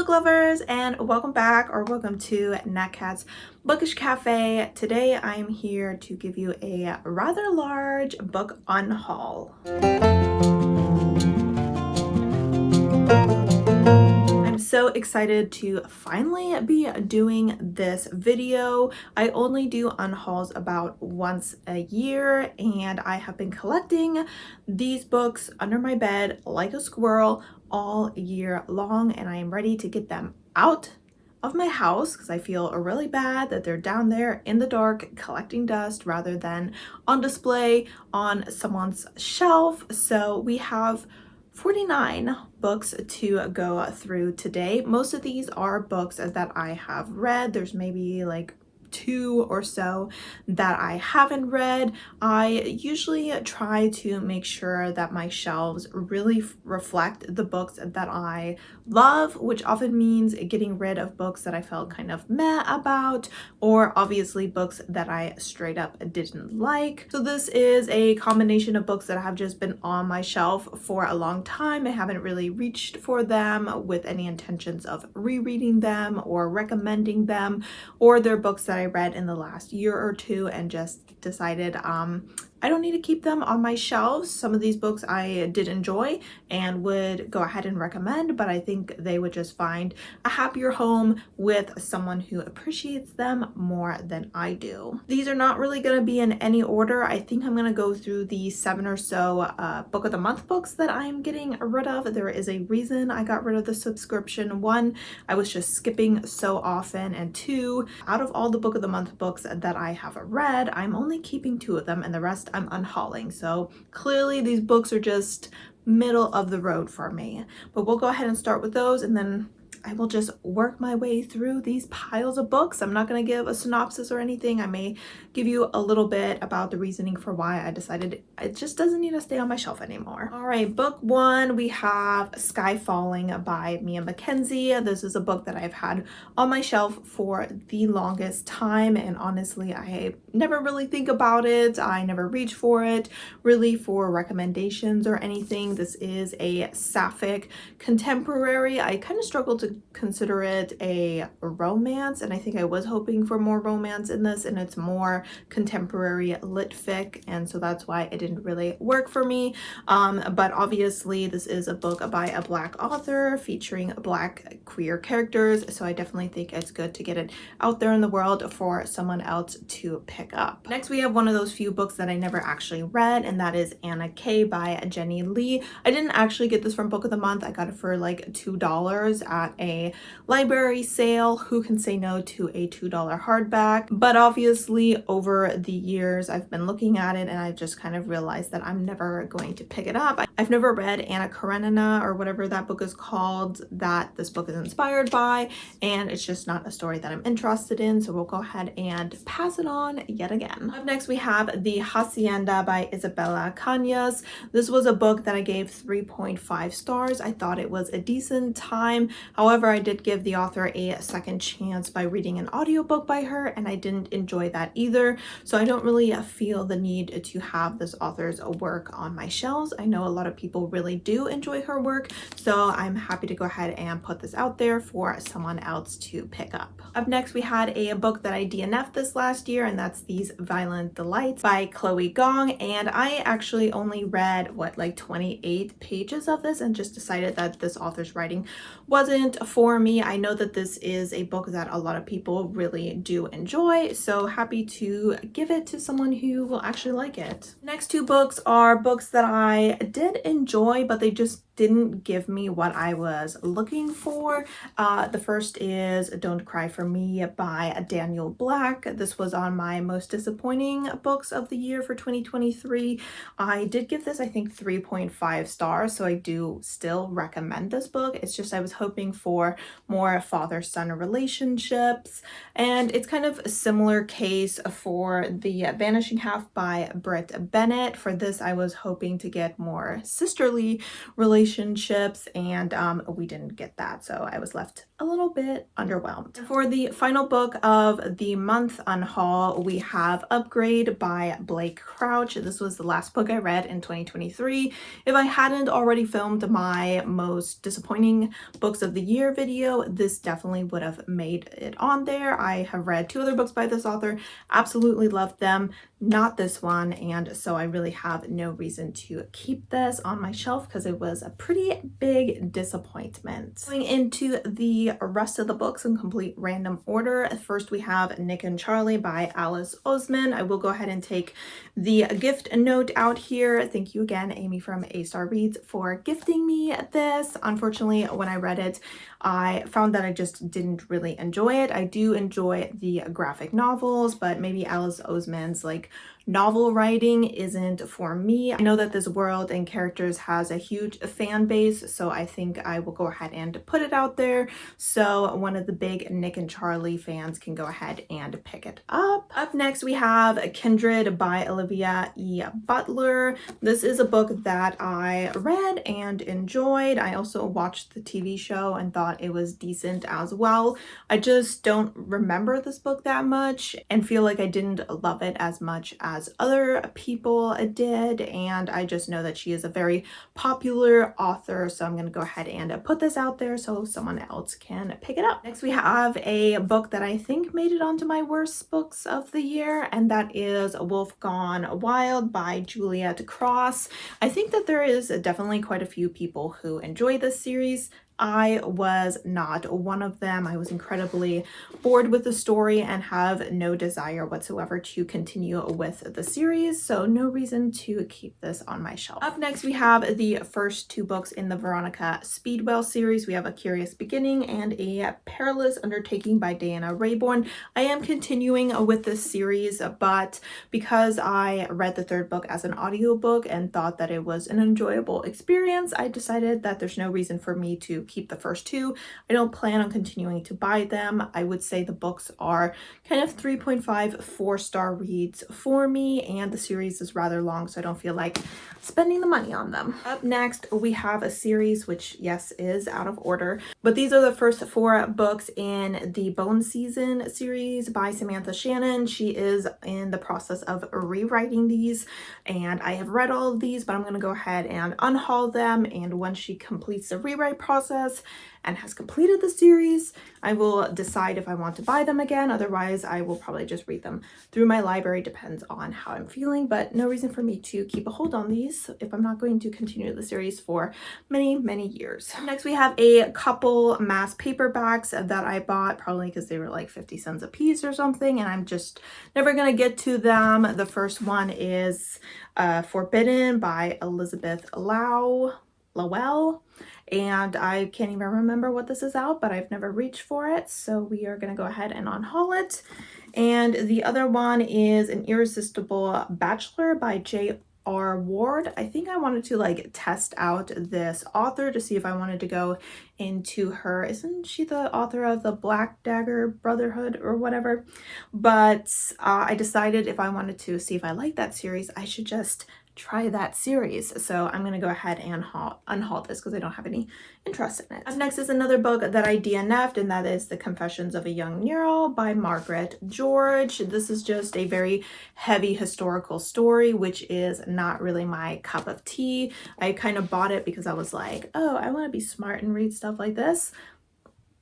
book lovers, and welcome back or welcome to Nat Cat's Bookish Cafe. Today I'm here to give you a rather large book unhaul. I'm so excited to finally be doing this video. I only do unhauls about once a year, and I have been collecting these books under my bed like a squirrel all year long, and I am ready to get them out of my house because I feel really bad that they're down there in the dark collecting dust rather than on display on someone's shelf. So we have 49 books to go through today. Most of these are books that I have read. There's maybe like 2 or so that I haven't read. I usually try to make sure that my shelves really reflect the books that I love, which often means getting rid of books that I felt kind of meh about, or obviously books that I straight up didn't like. So this is a combination of books that have just been on my shelf for a long time. I haven't really reached for them with any intentions of rereading them or recommending them, or they're books that I read in the last year or two and just decided I don't need to keep them on my shelves. Some of these books I did enjoy and would go ahead and recommend, but I think they would just find a happier home with someone who appreciates them more than I do. These are not really going to be in any order. I think I'm going to go through the 7 or so book of the month books that I'm getting rid of. There is a reason I got rid of the subscription. 1, I was just skipping so often, and 2, out of all the book of the month books that I have read, I'm only keeping 2 of them and the rest I'm unhauling. So clearly these books are just middle of the road for me, but we'll go ahead and start with those, and then I will just work my way through these piles of books. I'm not going to give a synopsis or anything. I may give you a little bit about the reasoning for why I decided it just doesn't need to stay on my shelf anymore. All right, book 1, we have Sky Falling by Mia Mackenzie. This is a book that I've had on my shelf for the longest time, and honestly, I never really think about it. I never reach for it really for recommendations or anything. This is a sapphic contemporary. I kind of struggle to consider it a romance, and I think I was hoping for more romance in this, and it's more contemporary lit fic, and so that's why it didn't really work for me. But obviously this is a book by a Black author featuring Black queer characters, so I definitely think it's good to get it out there in the world for someone else to pick up. Next, we have one of those few books that I never actually read, and that is Anna K by Jenny Lee. I didn't actually get this from Book of the Month. I got it for like $2 at a library sale. Who can say no to a $2 hardback? But obviously over the years I've been looking at it and I've just kind of realized that I'm never going to pick it up. I've never read Anna Karenina or whatever that book is called that this book is inspired by, and it's just not a story that I'm interested in, so we'll go ahead and pass it on yet again. Up next, we have The Hacienda by Isabella Cañas. This was a book that I gave 3.5 stars. I thought it was a decent time. However, I did give the author a second chance by reading an audiobook by her, and I didn't enjoy that either. So I don't really feel the need to have this author's work on my shelves. I know a lot of people really do enjoy her work, so I'm happy to go ahead and put this out there for someone else to pick up. Up next, we had a book that I DNF'd this last year, and that's These Violent Delights by Chloe Gong, and I actually only read like 28 pages of this and just decided that this author's writing wasn't for me. I know that this is a book that a lot of people really do enjoy, so happy to give it to someone who will actually like it. Next 2 books are books that I did enjoy, but they just didn't give me what I was looking for. The first is Don't Cry for Me by Daniel Black. This was on my most disappointing books of the year for 2023. I did give this, I think, 3.5 stars, so I do still recommend this book. It's just I was hoping for more father-son relationships, and it's kind of a similar case for The Vanishing Half by Britt Bennett. For this, I was hoping to get more sisterly relationships, and we didn't get that, so I was left a little bit underwhelmed. For the final book of the month unhaul, we have Upgrade by Blake Crouch. This was the last book I read in 2023. If I hadn't already filmed my most disappointing books of the year video, this definitely would have made it on there. I have read 2 other books by this author, absolutely loved them, not this one, and so I really have no reason to keep this on my shelf because it was a pretty big disappointment. Going into the rest of the books in complete random order, first we have Nick and Charlie by Alice Oseman. I will go ahead and take the gift note out here. Thank you again, Amy from A Star Reads, for gifting me this. Unfortunately, when I read it, I found that I just didn't really enjoy it. I do enjoy the graphic novels, but maybe Alice Oseman's like novel writing isn't for me. I know that this world and characters has a huge fan base, so I think I will go ahead and put it out there so one of the big Nick and Charlie fans can go ahead and pick it up. Up next we have Kindred by Olivia E. Butler. This is a book that I read and enjoyed. I also watched the TV show and thought it was decent as well. I just don't remember this book that much and feel like I didn't love it as much as other people did, and I just know that she is a very popular author, so I'm going to go ahead and put this out there so someone else can pick it up. Next we have a book that I think made it onto my worst books of the year, and that is Wolf Gone Wild by Juliet Cross. I think that there is definitely quite a few people who enjoy this series. I was not one of them. I was incredibly bored with the story and have no desire whatsoever to continue with the series, so no reason to keep this on my shelf. Up next, we have the first 2 books in the Veronica Speedwell series. We have A Curious Beginning and A Perilous Undertaking by Diana Rayborn. I am continuing with this series, but because I read the 3rd book as an audiobook and thought that it was an enjoyable experience, I decided that there's no reason for me to keep the first 2. I don't plan on continuing to buy them. I would say the books are kind of 3.5 4-star reads for me, and the series is rather long, so I don't feel like spending the money on them. Up next, we have a series which, yes, is out of order, but these are the first 4 books in the Bone Season series by Samantha Shannon. She is in the process of rewriting these, and I have read all of these, but I'm going to go ahead and unhaul them, and once she completes the rewrite process and has completed the series, I will decide if I want to buy them again. Otherwise, I will probably just read them through my library. Depends on how I'm feeling, but no reason for me to keep a hold on these if I'm not going to continue the series for many, many years. Next, we have a couple mass paperbacks that I bought, probably because they were like 50 cents a piece or something, and I'm just never gonna get to them. The first one is Forbidden by Elizabeth Lowell, and I can't even remember what this is out, but I've never reached for it, so we are going to go ahead and unhaul it. And the other one is An Irresistible Bachelor by J.R. Ward. I think I wanted to like test out this author to see if I wanted to go into her. Isn't she the author of the Black Dagger Brotherhood or whatever? But I decided if I wanted to see if I like that series, I should just try that series. So I'm gonna go ahead and unhaul this because I don't have any interest in it. Up next is another book that I DNF'd, and that is The Confessions of a Young Nero by Margaret George. This is just a very heavy historical story, which is not really my cup of tea. I kind of bought it because I was like, oh, I want to be smart and read stuff like this.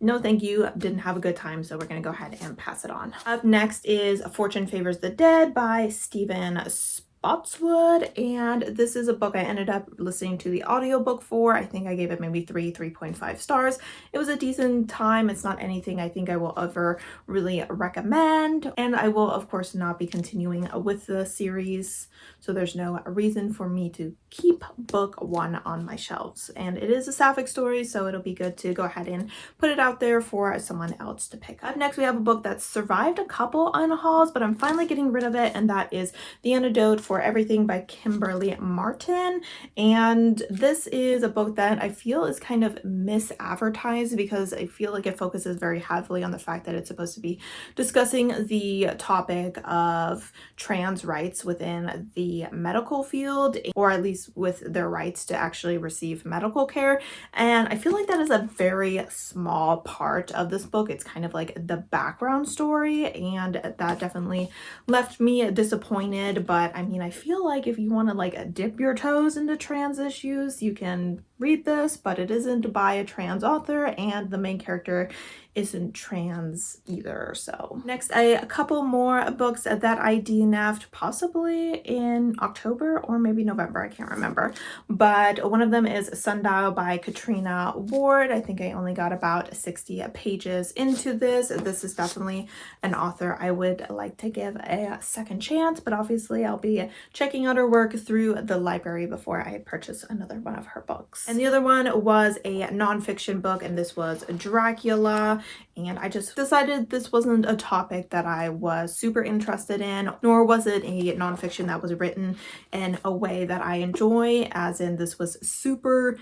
No, thank you. Didn't have a good time, so we're going to go ahead and pass it on. Up next is Fortune Favors the Dead by Stephen Spotswood, and this is a book I ended up listening to the audiobook for. I think I gave it maybe 3.5 stars. It was a decent time. It's not anything I think I will ever really recommend, and I will of course not be continuing with the series, so there's no reason for me to keep book 1 on my shelves. And it is a sapphic story, so it'll be good to go ahead and put it out there for someone else to pick up. Next, we have a book that survived a couple unhauls, but I'm finally getting rid of it, and that is The Antidote for for Everything by Kimberly Martin. And this is a book that I feel is kind of misadvertised because I feel like it focuses very heavily on the fact that it's supposed to be discussing the topic of trans rights within the medical field, or at least with their rights to actually receive medical care. And I feel like that is a very small part of this book. It's kind of like the background story, and that definitely left me disappointed. But I mean, I feel like if you want to like dip your toes into trans issues, you can read this, but it isn't by a trans author, and the main character isn't trans either. So next, a couple more books that I DNF'd possibly in October or maybe November, I can't remember, but one of them is Sundial by Katrina Ward. I think I only got about 60 pages into this. This is definitely an author I would like to give a second chance, but obviously I'll be checking out her work through the library before I purchase another one of her books. And the other one was a nonfiction book, and this was Dracula. And I just decided this wasn't a topic that I was super interested in, nor was it a nonfiction that was written in a way that I enjoy, as in this was super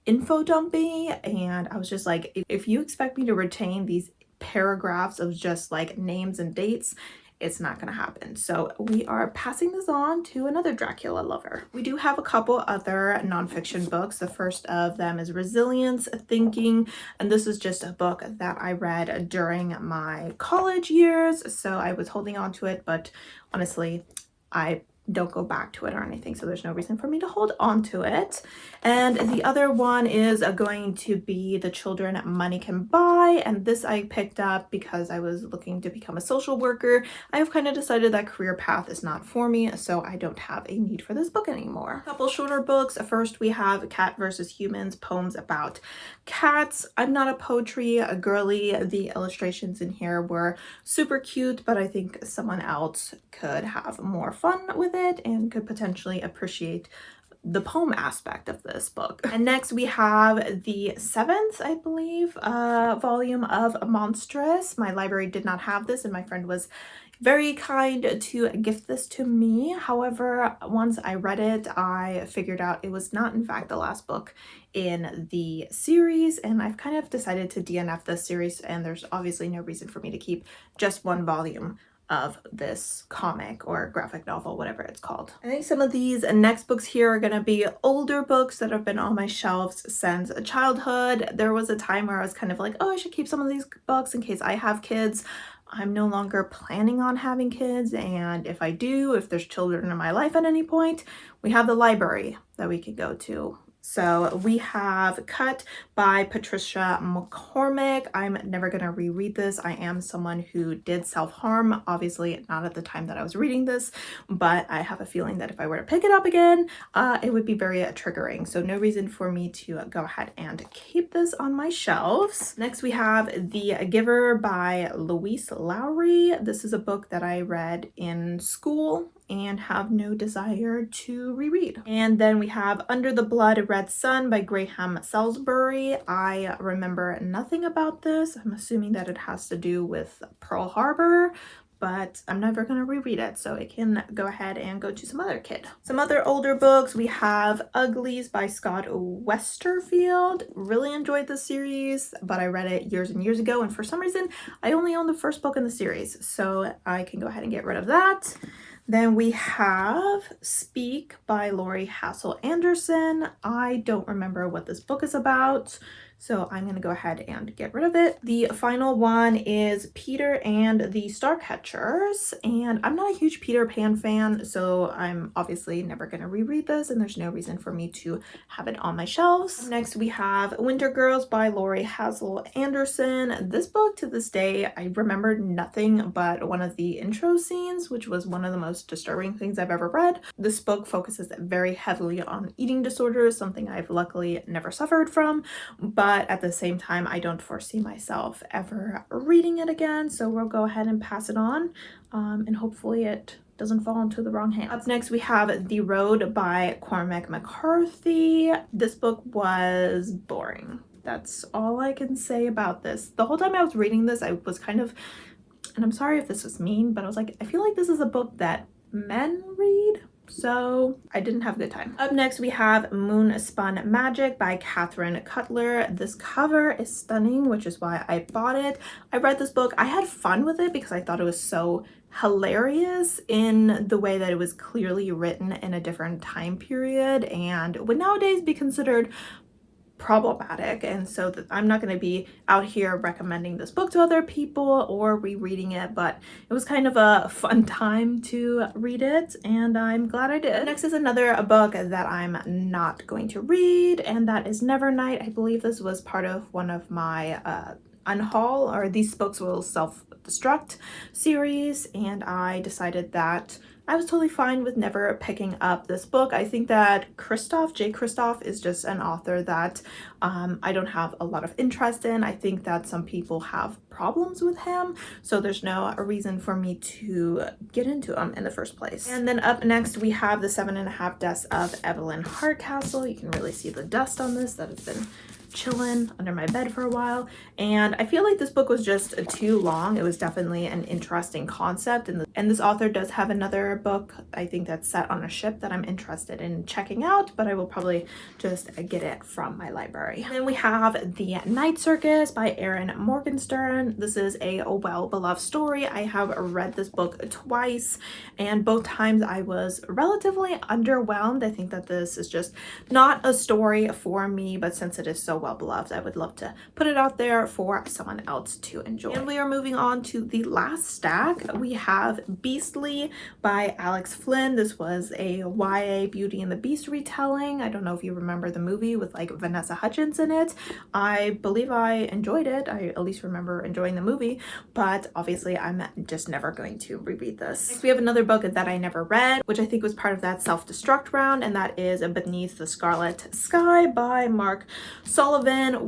info dumpy. And I was just like, if you expect me to retain these paragraphs of just like names and dates, it's not gonna happen. So we are passing this on to another Dracula lover. We do have a couple other nonfiction books. The first of them is Resilience Thinking, and this is just a book that I read during my college years, so I was holding on to it, but honestly, I don't go back to it or anything, so there's no reason for me to hold on to it. And the other one is going to be The Children Money Can Buy, and this I picked up because I was looking to become a social worker. I have kind of decided that career path is not for me, so I don't have a need for this book anymore. A couple shorter books. First, we have Cat vs. Humans, poems about cats. I'm not a poetry girly. The illustrations in here were super cute, but I think someone else could have more fun with it and could potentially appreciate the poem aspect of this book. And next we have the 7th, I believe, volume of Monstrous. My library did not have this, and my friend was very kind to gift this to me. However, once I read it, I figured out it was not in fact the last book in the series, and I've kind of decided to DNF this series, and there's obviously no reason for me to keep just one volume of this comic or graphic novel, whatever it's called. I think some of these next books here are gonna be older books that have been on my shelves since childhood. There was a time where I was kind of like, oh, I should keep some of these books in case I have kids. I'm no longer planning on having kids, and if I do, if there's children in my life at any point, we have the library that we could go to. So we have Cut by Patricia McCormick. I'm never going to reread this. I am someone who did self-harm, obviously not at the time that I was reading this, but I have a feeling that if I were to pick it up again, it would be very triggering. So no reason for me to go ahead and keep this on my shelves. Next we have The Giver by Louise Lowry. This is a book that I read in school and have no desire to reread. And then we have Under the Blood Red Sun by Graham Salisbury. I remember nothing about this. I'm assuming that it has to do with Pearl Harbor, but I'm never going to reread it, so it can go ahead and go to some other kid. Some other older books, we have Uglies by Scott Westerfield. Really enjoyed this series, but I read it years and years ago, and for some reason, I only own the first book in the series, so I can go ahead and get rid of that. Then we have Speak by Lori Hassel Anderson. I don't remember what this book is about, so I'm going to go ahead and get rid of it. The final one is Peter and the Starcatchers, and I'm not a huge Peter Pan fan, so I'm obviously never going to reread this, and there's no reason for me to have it on my shelves. Next, we have Winter Girls by Lori Hassel Anderson. This book, to this day, I remember nothing but one of the intro scenes, which was one of the most disturbing things I've ever read. This book focuses very heavily on eating disorders, something I've luckily never suffered from, but at the same time, I don't foresee myself ever reading it again, so we'll go ahead and pass it on, and hopefully it doesn't fall into the wrong hands. Up next, we have The Road by Cormac McCarthy. This book was boring. That's all I can say about this. The whole time I was reading this, I was kind of, and I'm sorry if this was mean, but I was like, I feel like this is a book that men read. so I didn't have a good time. Up next, we have Moon Spun Magic by Catherine Cutler. This cover is stunning, which is why I bought it. I read this book. I had fun with it because I thought it was so hilarious in the way that it was clearly written in a different time period and would nowadays be considered problematic. And so I'm not going to be out here recommending this book to other people or rereading it, but it was kind of a fun time to read it and I'm glad I did. Next is another book that I'm not going to read, and that is Nevernight. I believe this was part of one of my Unhaul, or These Books Will Self-Destruct series, and I decided that I was totally fine with never picking up this book. I think that Jay Kristoff is just an author that I don't have a lot of interest in. I think that some people have problems with him, so there's no reason for me to get into him in the first place. And then up next, we have The 7.5 Deaths of Evelyn Hardcastle. You can really see the dust on this that has been chilling under my bed for a while, and I feel like this book was just too long. It was definitely an interesting concept, and this author does have another book, I think, that's set on a ship that I'm interested in checking out, but I will probably just get it from my library. And then we have The Night Circus by Erin Morgenstern. This is a well-beloved story. I have read this book twice, and both times I was relatively underwhelmed. I think that this is just not a story for me, but since it is so well beloved, I would love to put it out there for someone else to enjoy. And we are moving on to the last stack. We have Beastly by Alex Flynn. This was a YA Beauty and the Beast retelling. I don't know if you remember the movie with like Vanessa Hudgens in it. I believe I enjoyed it. I at least remember enjoying the movie, but obviously I'm just never going to reread this. Next, we have another book that I never read, which I think was part of that self-destruct round, and that is Beneath the Scarlet Sky by Mark Sullivan.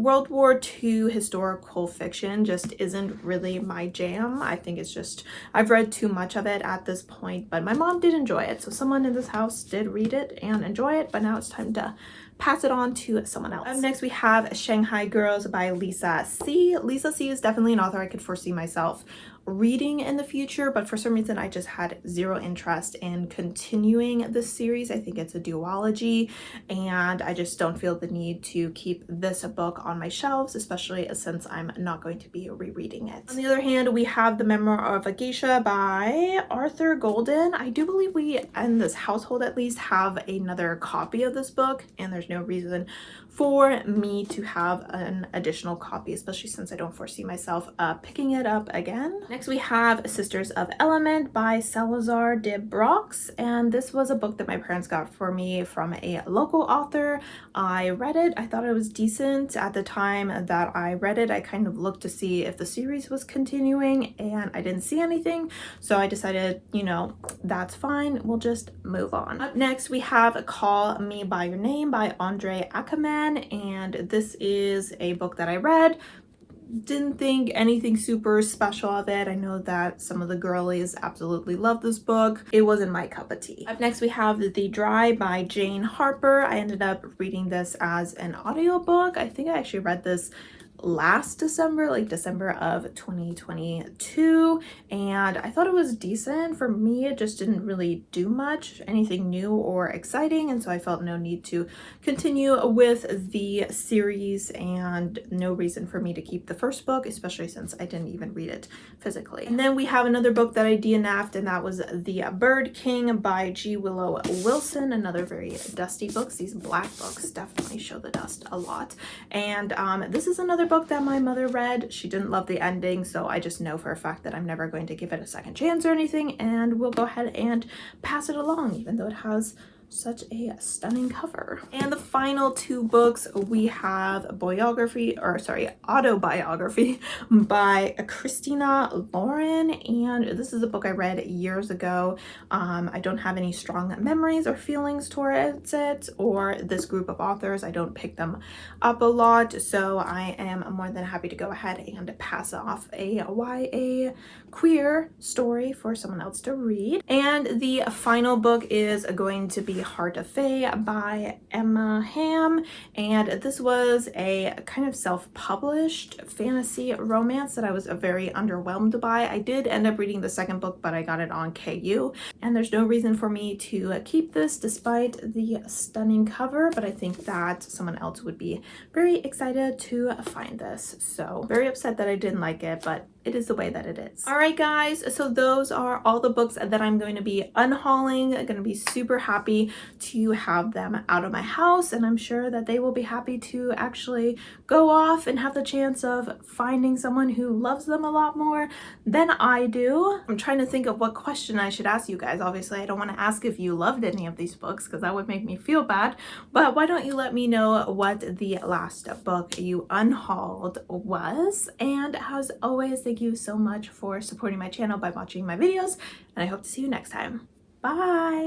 World War II historical fiction just isn't really my jam. I think it's just, I've read too much of it at this point, but my mom did enjoy it. So someone in this house did read it and enjoy it, but now it's time to pass it on to someone else. Up next, we have Shanghai Girls by Lisa C. Lisa C is definitely an author I could foresee myself reading in the future, but for some reason I just had zero interest in continuing this series. I think it's a duology, and I just don't feel the need to keep this book on my shelves, especially since I'm not going to be rereading it. On the other hand, we have The Memoir of a Geisha by Arthur Golden. I do believe we, in this household at least, have another copy of this book, and there's no reason for me to have an additional copy, especially since I don't foresee myself picking it up again. Next, we have Sisters of Element by Salazar de Brox, and this was a book that my parents got for me from a local author. I read it. I thought it was decent. At the time that I read it, I kind of looked to see if the series was continuing, and I didn't see anything, so I decided, you know, that's fine. We'll just move on. Up next, we have Call Me By Your Name by Andre Ackerman, and this is a book that I read. Didn't think anything super special of it. I know that some of the girlies absolutely love this book. It wasn't my cup of tea. Up next, we have The Dry by Jane Harper. I ended up reading this as an audiobook. I think I actually read this last December, like December of 2022, and I thought it was decent. For me, it just didn't really do much, anything new or exciting, and so I felt no need to continue with the series and no reason for me to keep the first book, especially since I didn't even read it physically. And then we have another book that I DNF'd, and that was The Bird King by G. Willow Wilson, another very dusty book. These black books definitely show the dust a lot, and this is another book that my mother read. She didn't love the ending, so I just know for a fact that I'm never going to give it a second chance or anything, and we'll go ahead and pass it along, even though it has such a stunning cover. And the final two books, we have autobiography by Christina Lauren, and this is a book I read years ago. I don't have any strong memories or feelings towards it or this group of authors. I don't pick them up a lot, so I am more than happy to go ahead and pass off a YA queer story for someone else to read. And the final book is going to be The Heart of Fae by Emma Ham, and this was a kind of self-published fantasy romance that I was very underwhelmed by. I did end up reading the second book, but I got it on KU, and there's no reason for me to keep this despite the stunning cover, but I think that someone else would be very excited to find this. So very upset that I didn't like it, but it is the way that it is. All right, guys, so those are all the books that I'm going to be unhauling. I'm going to be super happy to have them out of my house, and I'm sure that they will be happy to actually go off and have the chance of finding someone who loves them a lot more than I do. I'm trying to think of what question I should ask you guys. Obviously, I don't want to ask if you loved any of these books because that would make me feel bad, but why don't you let me know what the last book you unhauled was? And as always, thank you so much for supporting my channel by watching my videos, and I hope to see you next time. Bye!